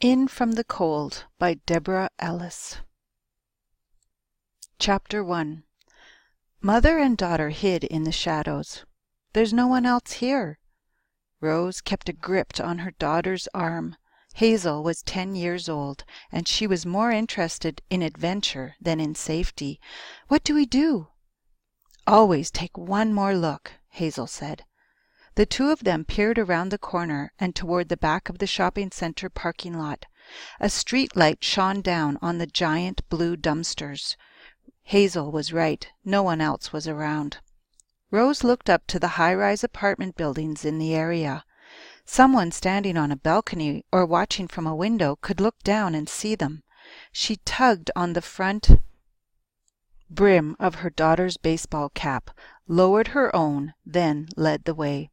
In from the Cold by Deborah Ellis. Chapter 1. Mother and daughter hid in the shadows. "There's no one else here." Rose kept a grip on her daughter's arm. Hazel was 10 years old, and she was more interested in adventure than in safety. "What do we do?" "Always take one more look," Hazel said. The two of them peered around the corner and toward the back of the shopping center parking lot. A street light shone down on the giant blue dumpsters. Hazel was right. No one else was around. Rose looked up to the high-rise apartment buildings in the area. Someone standing on a balcony or watching from a window could look down and see them. She tugged on the front brim of her daughter's baseball cap, lowered her own, then led the way.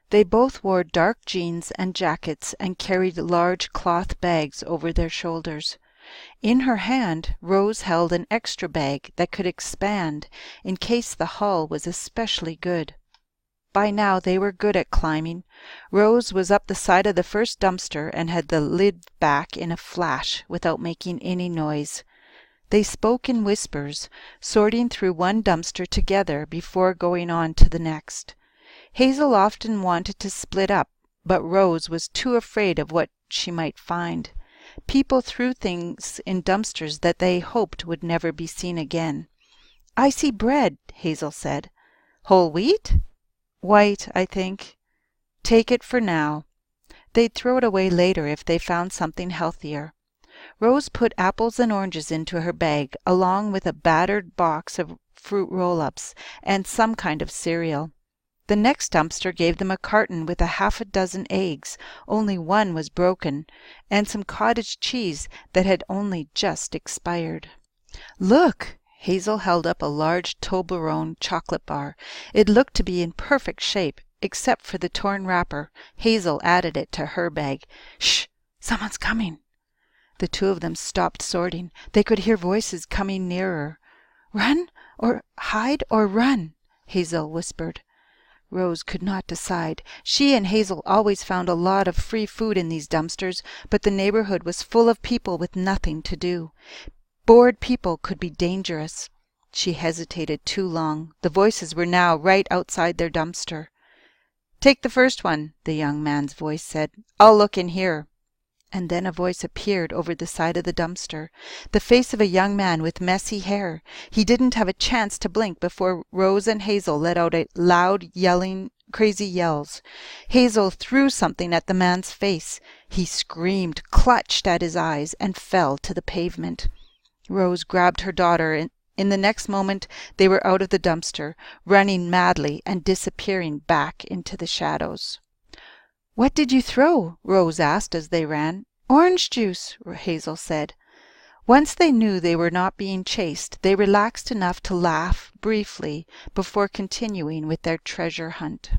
They both wore dark jeans and jackets and carried large cloth bags over their shoulders. In her hand, Rose held an extra bag that could expand in case the haul was especially good. By now they were good at climbing. Rose was up the side of the first dumpster and had the lid back in a flash without making any noise. They spoke in whispers, sorting through one dumpster together before going on to the next. Hazel often wanted to split up, but Rose was too afraid of what she might find. People threw things in dumpsters that they hoped would never be seen again. "I see bread," Hazel said. "Whole wheat?" "White, I think." "Take it for now. They'd throw it away later if they found something healthier." Rose put apples and oranges into her bag, along with a battered box of fruit roll-ups and some kind of cereal. The next dumpster gave them a carton with half a dozen eggs, only one was broken, and some cottage cheese that had only just expired. "Look!" Hazel held up a large Toblerone chocolate bar. It looked to be in perfect shape, except for the torn wrapper. Hazel added it to her bag. "Shh! Someone's coming!" The two of them stopped sorting. They could hear voices coming nearer. "Run or hide or run," Hazel whispered. Rose could not decide. She and Hazel always found a lot of free food in these dumpsters, but the neighborhood was full of people with nothing to do. Bored people could be dangerous. She hesitated too long. The voices were now right outside their dumpster. "Take the first one," the young man's voice said. "I'll look in here." And then a voice appeared over the side of the dumpster. The face of a young man with messy hair. He didn't have a chance to blink before Rose and Hazel let out a loud, yelling, crazy yells. Hazel threw something at the man's face. He screamed, clutched at his eyes, and fell to the pavement. Rose grabbed her daughter, and in the next moment they were out of the dumpster, running madly and disappearing back into the shadows. "What did you throw?" Rose asked as they ran. "Orange juice," Hazel said. Once they knew they were not being chased, they relaxed enough to laugh briefly before continuing with their treasure hunt.